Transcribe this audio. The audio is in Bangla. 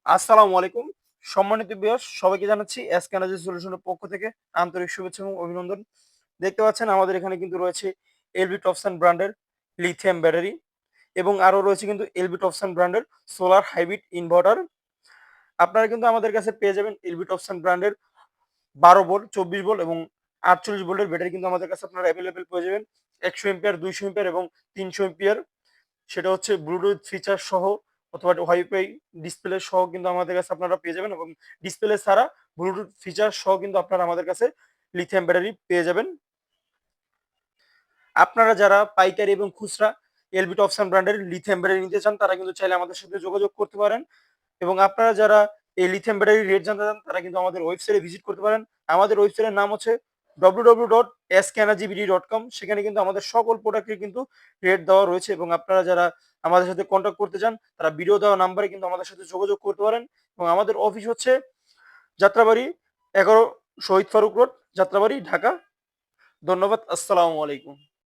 আসসালামু আলাইকুম। সম্মানিত ভিউয়ার্স সবাইকে জানাচ্ছি এসকে এনার্জি সলিউশনের পক্ষ থেকে আন্তরিক শুভেচ্ছা এবং অভিনন্দন। দেখতে পাচ্ছেন আমাদের এখানে কিন্তু রয়েছে এলবি টপসন ব্র্যান্ডের লিথিয়াম ব্যাটারি এবং আরো রয়েছে কিন্তু এলবি টপসন ব্র্যান্ডের সোলার হাইব্রিড ইনভার্টার। আপনারা কিন্তু আমাদের কাছে পেয়ে যাবেন এলবি টপসন ব্র্যান্ডের 12 ভোল্ট, 24 ভোল্ট এবং 48 ভোল্টের ব্যাটারি কিন্তু আমাদের কাছে আপনারা এভেইলেবল পেয়ে যাবেন। 100 এম্পিয়ার, 200 এম্পিয়ার এবং 300 এম্পিয়ার। সেটা হচ্ছে ব্লুটুথ ফিচার সহ অথবা ওয়াইফাই ডিসপ্লে সহ কিন্তু আমাদের কাছে আপনারা পেয়ে যাবেন এবং ডিসপ্লে ছাড়া ব্লুটুথ ফিচার সহ কিন্তু আপনারা আমাদের কাছে লিথিয়াম ব্যাটারি পেয়ে যাবেন। আপনারা যারা পাইকারি এবং খুচরা এলবি টপসন ব্র্যান্ডের লিথিয়াম ব্যাটারি নিতে চান তারা কিন্তু চাইলে আমাদের সাথে যোগাযোগ করতে পারেন এবং আপনারা যারা এই লিথিয়াম ব্যাটারির রেট জানতে চান তারা কিন্তু আমাদের ওয়েবসাইটে ভিজিট করতে পারেন। আমাদের ওয়েবসাইটের নাম হচ্ছে www.skenergybd.com। সেখানে কিন্তু আমাদের সকল প্রোডাক্টের কিন্তু রেট দেওয়া রয়েছে এবং আপনারা যারা আমাদের সাথে কন্ট্যাক্ট করতে চান তারা ভিডিও দেওয়া নাম্বারে কিন্তু আমাদের সাথে যোগাযোগ করতে পারেন এবং আমাদের অফিস হচ্ছে যাত্রাবাড়ি 11 শহীদ ফারুক রোড, যাত্রাবাড়ি, ঢাকা। ধন্যবাদ। আসসালামু আলাইকুম।